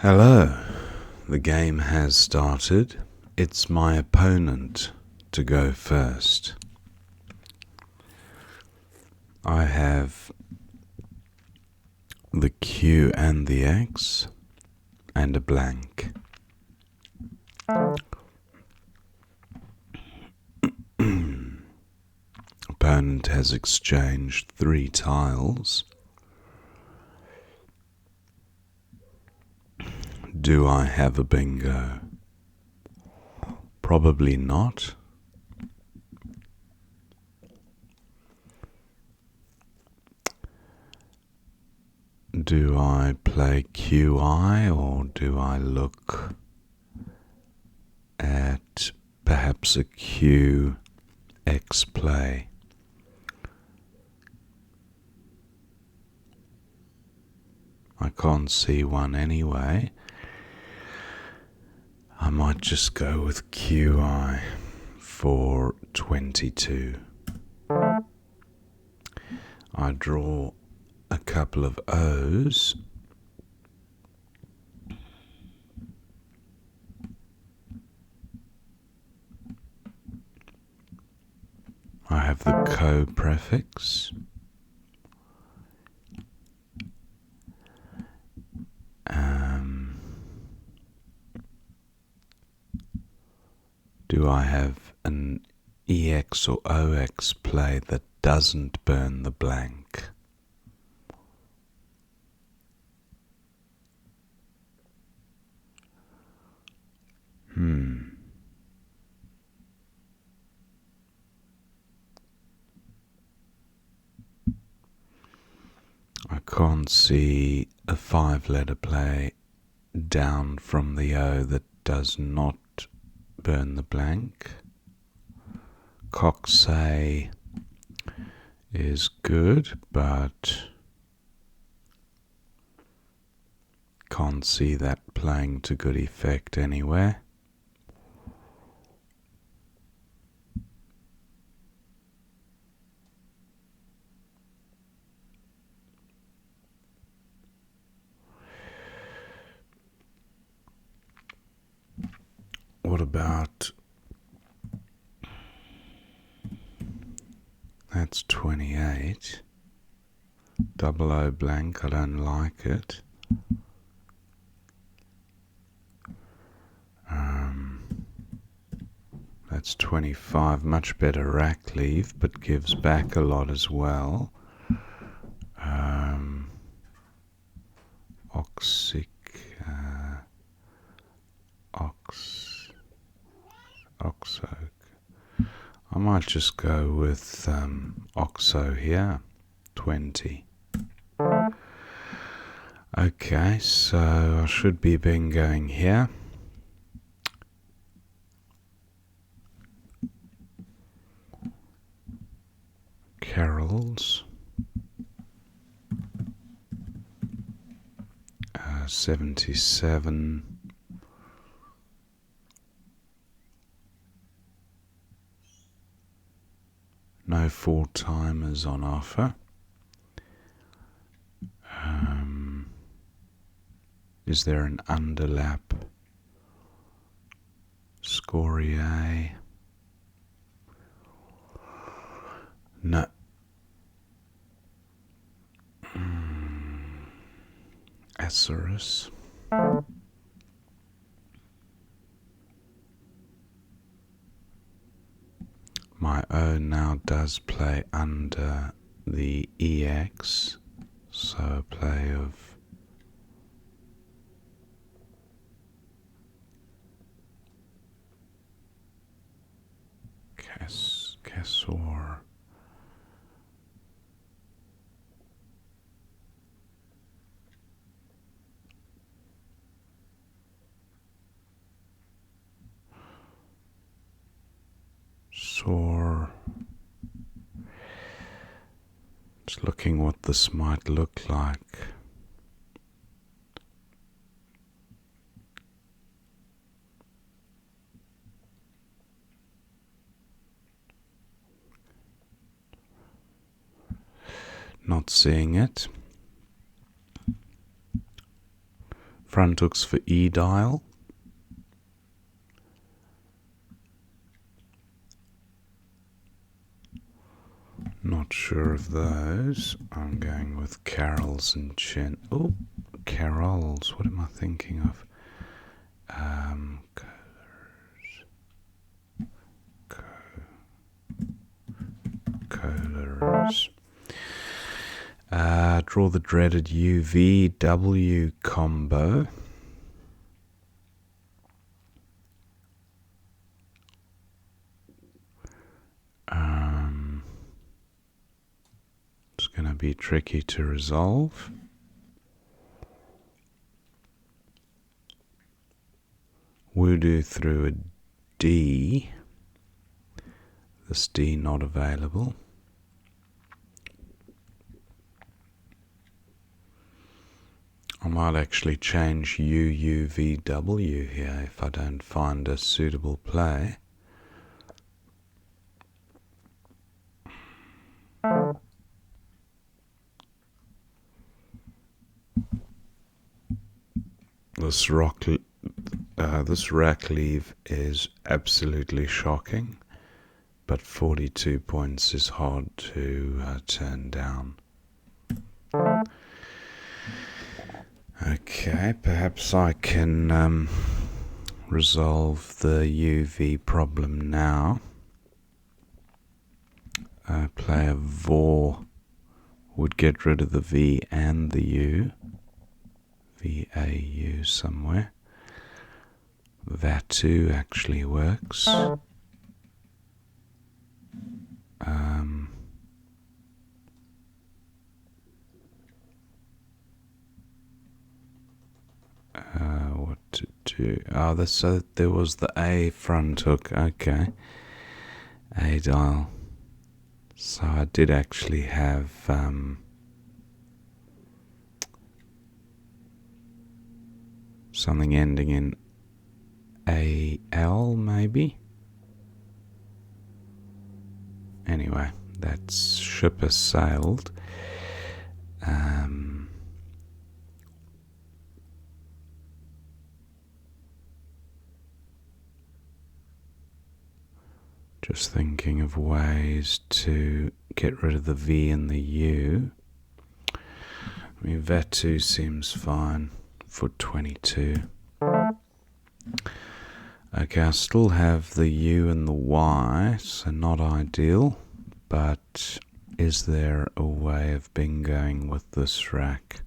Hello, the game has started. It's my opponent to go first. I have the Q and the X and a blank. Opponent has exchanged 3 tiles. Do I have a bingo? Probably not. Do I play QI or do I look at perhaps a QX play? I can't see one anyway. I might just go with QI for 22. I draw a couple of O's. I have the co prefix. Do I have an EX or OX play that doesn't burn the blank? I can't see a 5-letter play down from the O that does not burn the blank. Coxay is good, but can't see that playing to good effect anywhere. What about... That's 28. Double O blank, I don't like it. That's 25, much better rack leave, but gives back a lot as well. Oxic, Oxo. I might just go with Oxo here, 20. Okay, so I should be bingoing here. Carols. 77. No 4-timers on offer. Is there an underlap? Scoriae. No. Acerus. My O now does play under the EX, so a play of Casor. Sore. Just looking what this might look like. Not seeing it. front hooks for E dial. Not sure of those. I'm going with Carols and Chen. Oh, Carols. What am I thinking of? Colors. Draw the dreaded UVW combo. It's going to be tricky to resolve. Voodoo through a D. This D not available. I might actually change UUVW here if I don't find a suitable play. This rack leave is absolutely shocking, but 42 points is hard to turn down. Okay, perhaps I can resolve the UV problem now. Play a VOR would get rid of the V and the U. VAU somewhere. VATU actually works. What to do? Oh, so there was the A front hook. Okay. A dial. So I did actually have something ending in AL maybe. Anyway, that ship has sailed. Just thinking of ways to get rid of the V and the U. I mean, VATU seems fine. Foot 22. Okay, I still have the U and the Y, so not ideal, but is there a way of bingoing with this rack?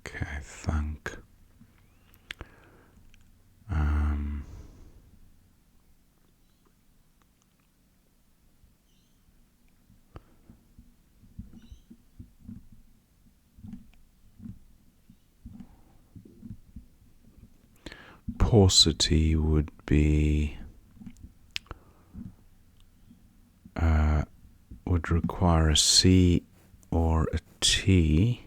Okay, thunk. Paucity would be would require a C or a T.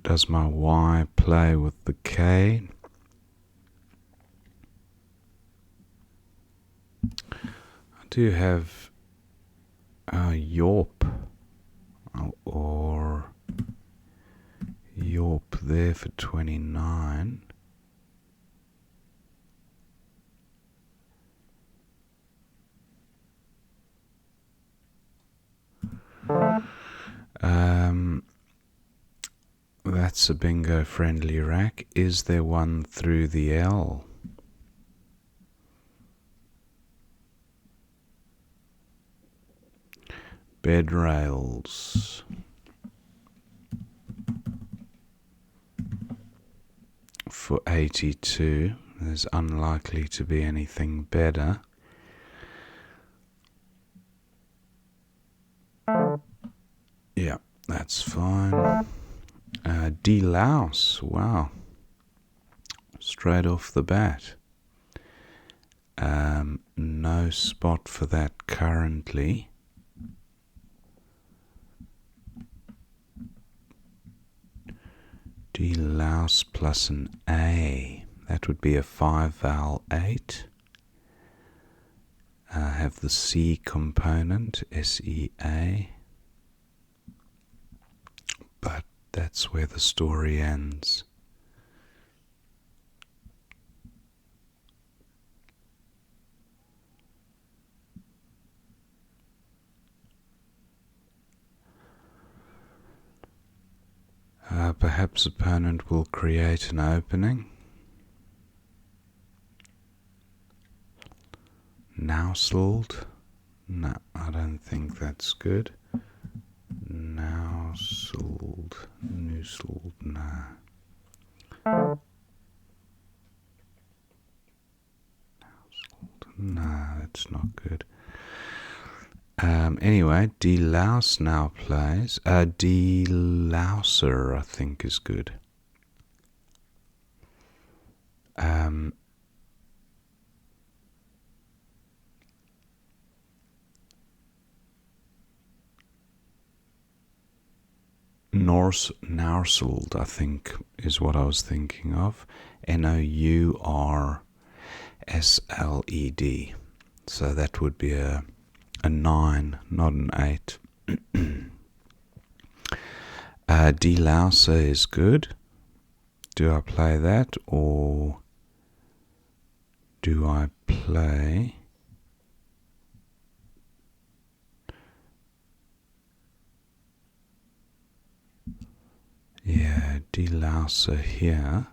Does my Y play with the K? I do have Yorp or Yorp there for 29. That's a bingo friendly rack. Is there one through the L? Bed rails. For 82. There's unlikely to be anything better. Yeah, that's fine. D-Louse, wow. straight off the bat. No spot for that currently. D louse plus an A. That would be a 5-vowel 8. Have the C component, S-E-A. But that's where the story ends. Perhaps opponent will create an opening. Nouseled. No, I don't think that's good. Nouseled. Nooseled. No. No, that's not good. Anyway, delouse now plays. Delouser, I think, is good. Nouseled, I think, is what I was thinking of. NoursLed. So that would be a 9, not an 8. Delouser is good. Do I play that, or do I play... Yeah, delouser here.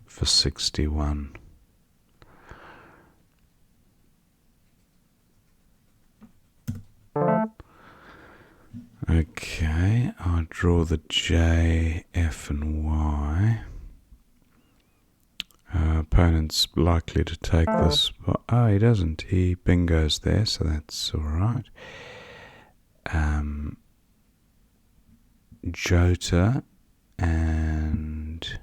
For 61. Okay, I'll draw the J, F and Y. Opponent's likely to take this. Oh, he doesn't. He bingos there, so that's alright. Jota and...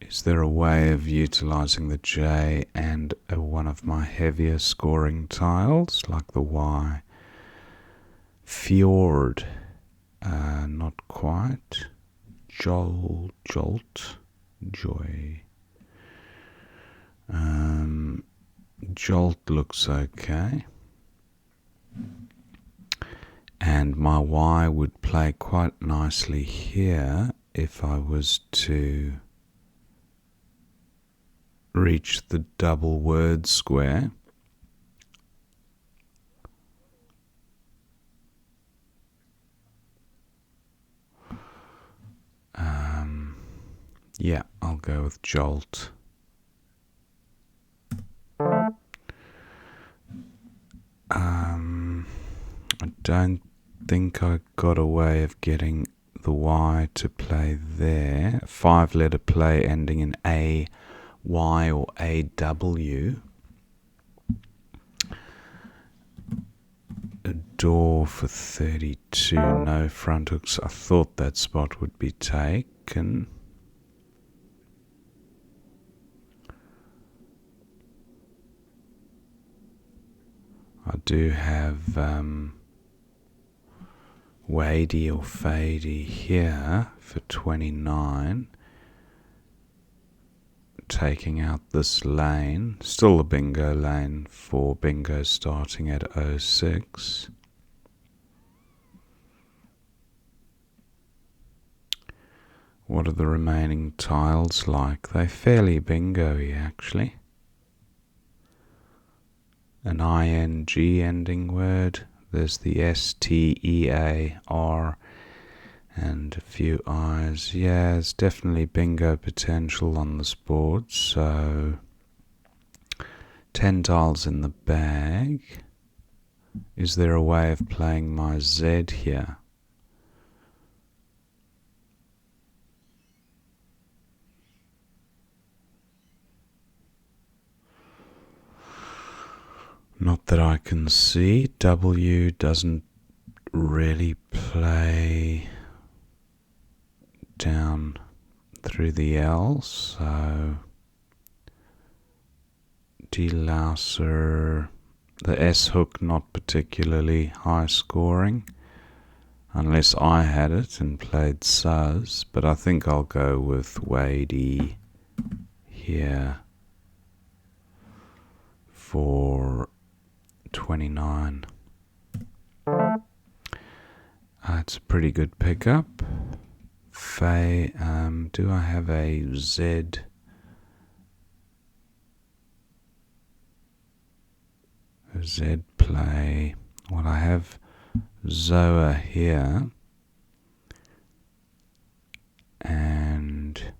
Is there a way of utilizing the J and one of my heavier scoring tiles, like the Y? Fjord. Not quite. Jolt. Joy. Jolt looks okay. And my Y would play quite nicely here if I was to reach the double word square. Yeah, I'll go with Jolt. I don't think I got a way of getting the Y to play there. A 5-letter play ending in A, Y or AW. A door for 32, no front hooks. I thought that spot would be taken. I do have Wadey or Fadey here for 29. Taking out this lane. Still a bingo lane for bingo starting at 06. What are the remaining tiles like? They're fairly bingo-y actually. An ing ending word. There's the STEAR and a few I's. Yeah, it's definitely bingo potential on this board. So 10 tiles in the bag. Is there a way of playing my Z here? Not that I can see. W doesn't really play down through the L, so delouser, the S hook not particularly high scoring, unless I had it and played Suz, but I think I'll go with Wadey here for 29. It's a pretty good pickup. Faye, do I have a Z? A Z play? Well, I have Zoa here, and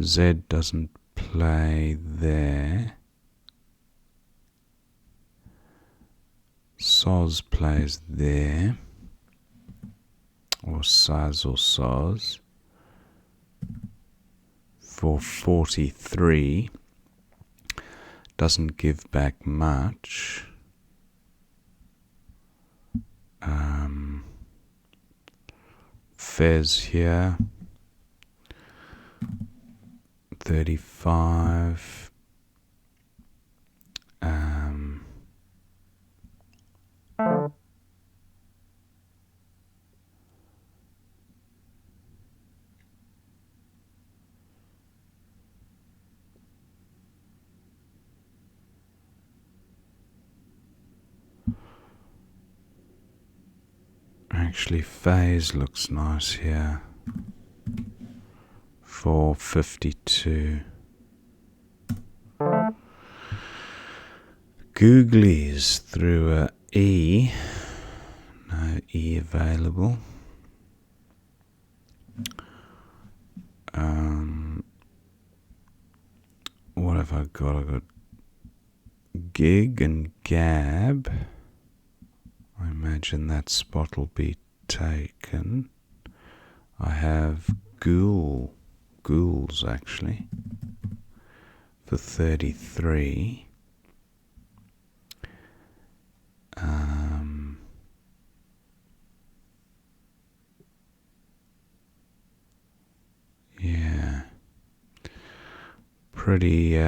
Z doesn't play there. Soz plays there, or Saz or Soz, for 43. Doesn't give back much. Fez here, 35. Actually, Phase looks nice here for 52. Googlies through a E. No E available. What have I got? I've got Gig and Gab. I imagine that spot will be taken. I have Ghouls actually, for 33. Yeah. Pretty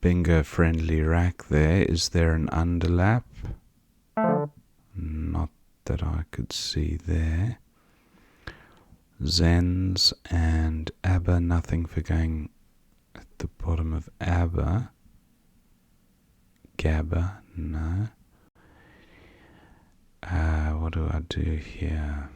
bingo friendly rack there. Is there an underlap? Not that I could see there. Zens and ABBA, nothing for going at the bottom of ABBA. GABA, no. What do I do here?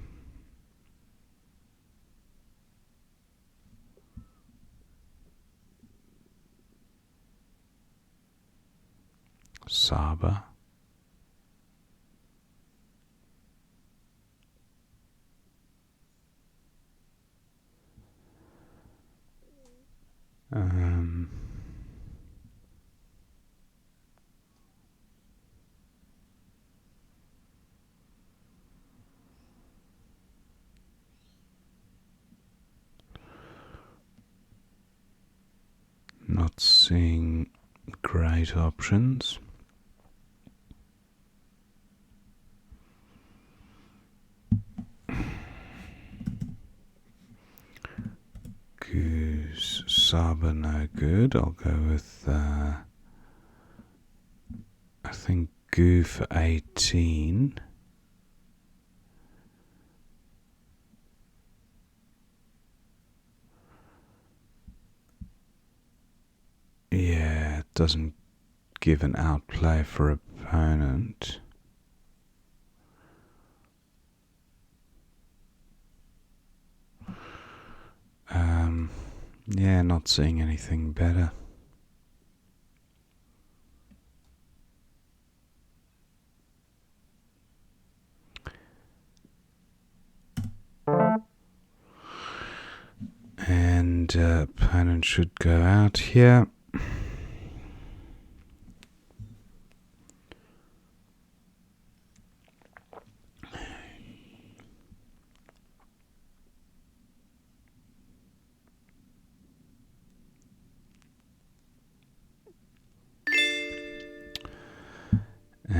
Saba. Not seeing great options. Goose, Saba, no good. I'll go with, I think, Goo for 18. Yeah, it doesn't give an outplay for opponent. Yeah, not seeing anything better. And opponent should go out here.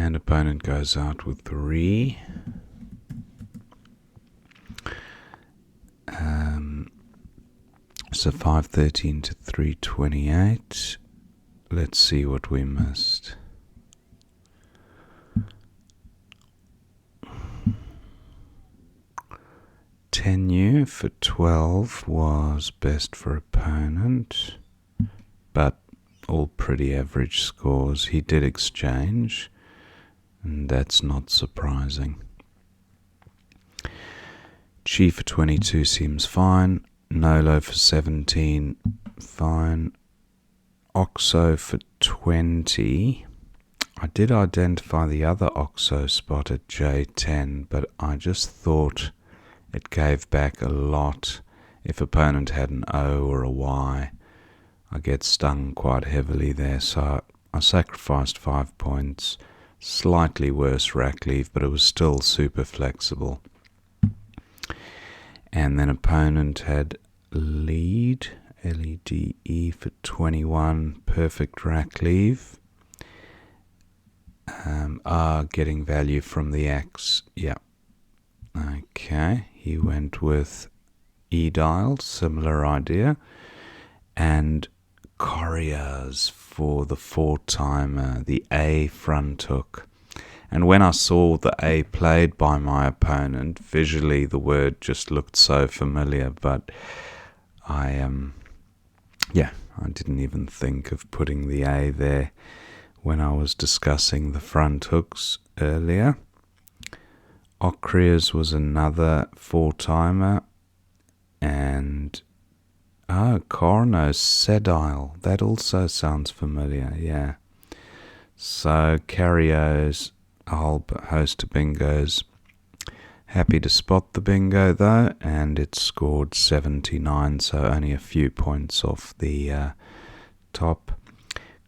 And opponent goes out with 3. So 513 to 328. Let's see what we missed. Tenure for 12 was best for opponent, but all pretty average scores. He did exchange, and that's not surprising. Chi for 22 seems fine. Nolo for 17, fine. Oxo for 20. I did identify the other Oxo spot at J10, but I just thought it gave back a lot if opponent had an O or a Y. I get stung quite heavily there, so I sacrificed 5 points. Slightly worse rack leave, but it was still super flexible. And then opponent had lead, LEDE for 21, perfect rack leave. Getting value from the X, yeah. Okay, he went with E-dial, similar idea. And Correas for the 4-timer, the A front hook. And when I saw the A played by my opponent, visually the word just looked so familiar, but I didn't even think of putting the A there when I was discussing the front hooks earlier. Ocrias was another 4-timer, and Cornos Sedile, that also sounds familiar, yeah. So Carrios, a whole host of bingos. Happy to spot the bingo though, and it scored 79, so only a few points off the top.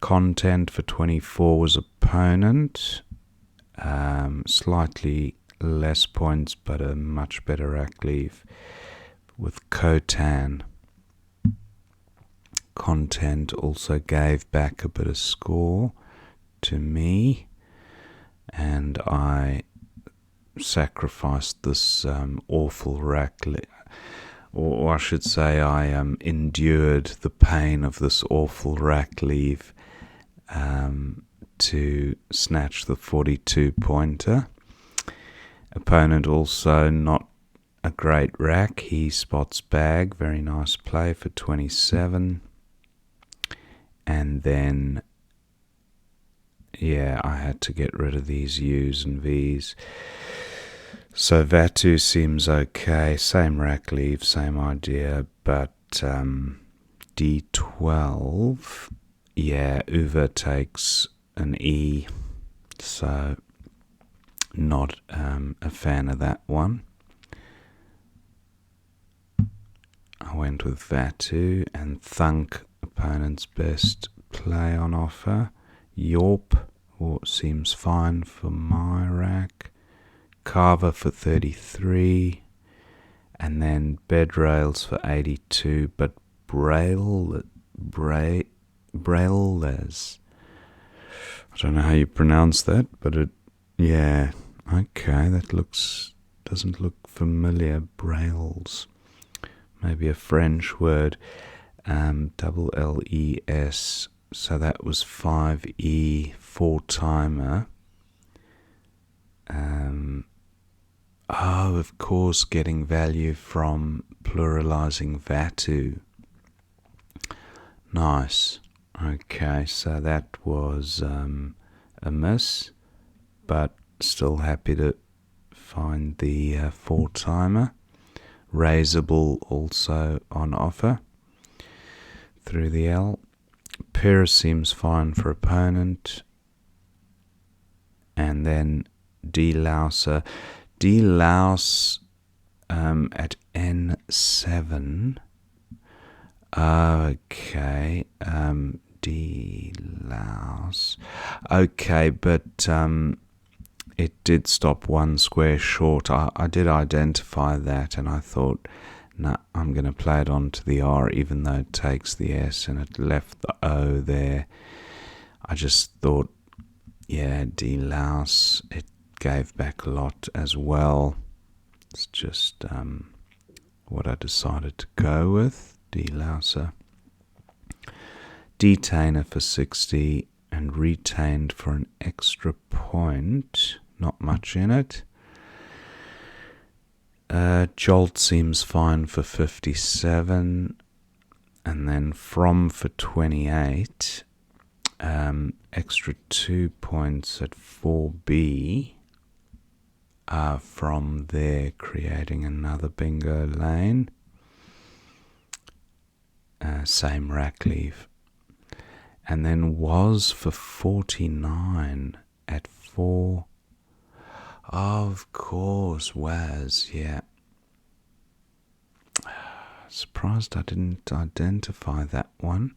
Content for 24 was opponent, slightly less points, but a much better rack leave with Cotan. Content also gave back a bit of score to me, and I sacrificed this awful rack or I should say I endured the pain of this awful rack leave to snatch the 42-pointer. Opponent also not a great rack. He spots bag, very nice play for 27. And then I had to get rid of these U's and V's. So Vatu seems okay, same rack leave, same idea, but D12, Uva takes an E, so not a fan of that one. I went with Vatu, and Thunk, opponent's best play on offer. Yorp seems fine for my rack. Carver for 33, and then bed rails for 82, but Braille's, I don't know how you pronounce that, but okay, that doesn't look familiar. Braille's, maybe a French word, double LES, so that was 5E, 4-timer. Of course, getting value from pluralizing Vatu. Nice. Okay, so that was a miss, but still happy to find the 4-timer. Raisable also on offer through the L. Pair seems fine for opponent. And then D-Louser. D-Louse at N7. Okay. D-Louse. Okay, but it did stop one square short. I did identify that, and I thought, I'm going to play it onto the R, even though it takes the S, and it left the O there. I just thought Yeah, D-louse, it gave back a lot as well. It's just what I decided to go with, D-louser. Detainer for 60 and retained for an extra point. Not much in it. Jolt seems fine for 57. And then from for 28. Extra 2 points at 4B. From there, creating another bingo lane. Same rack leave. And then was for 49 at 4. Oh, of course, was, yeah. Surprised I didn't identify that one.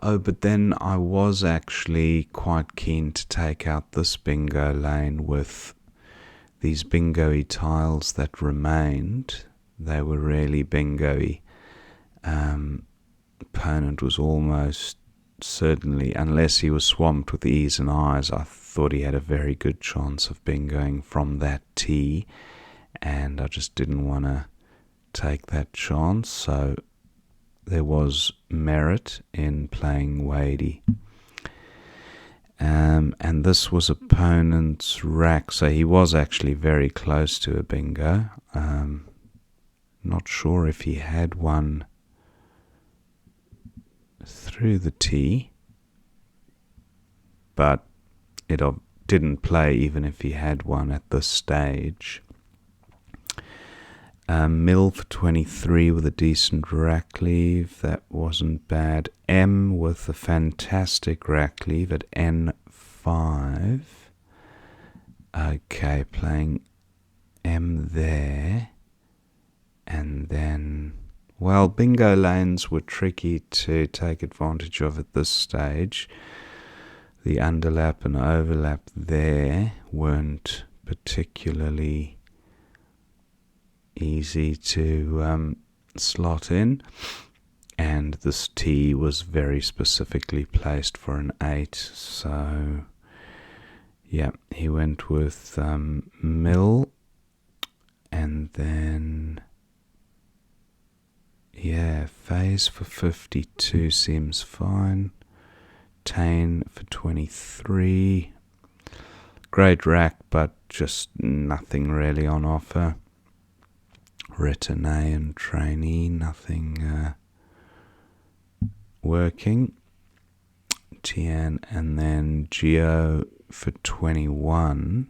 Oh, but then I was actually quite keen to take out this bingo lane with these bingo-y tiles that remained. They were really bingo-y. Opponent was almost certainly, unless he was swamped with E's and I's, I thought he had a very good chance of bingoing from that tee, and I just didn't want to take that chance, so there was merit in playing Wadey. And this was opponent's rack, so he was actually very close to a bingo. Not sure if he had one through the tee, but it didn't play even if he had one at this stage. Mill for 23 with a decent rack leave, that wasn't bad. M with a fantastic rack leave at N5. Okay, playing M there. And then, well, bingo lanes were tricky to take advantage of at this stage. The underlap and overlap there weren't particularly easy to slot in, and this tee was very specifically placed for an 8, so yeah, he went with Mill, and then yeah, phase for 52 seems fine. Tane for 23, great rack, but just nothing really on offer. Retenay and trainee, nothing working. Tian, and then Geo for 21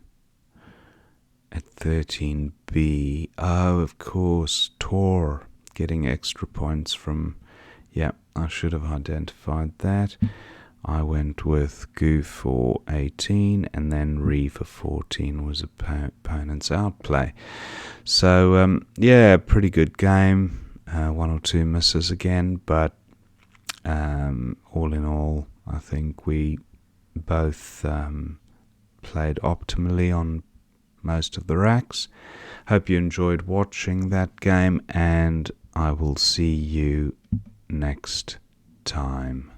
at 13B. Oh, of course, Tor getting extra points from, yeah, I should have identified that. I went with Goo for 18, and then Re for 14 was opponent's outplay. So, yeah, pretty good game. One or two misses again, but all in all, I think we both played optimally on most of the racks. Hope you enjoyed watching that game, and I will see you next time.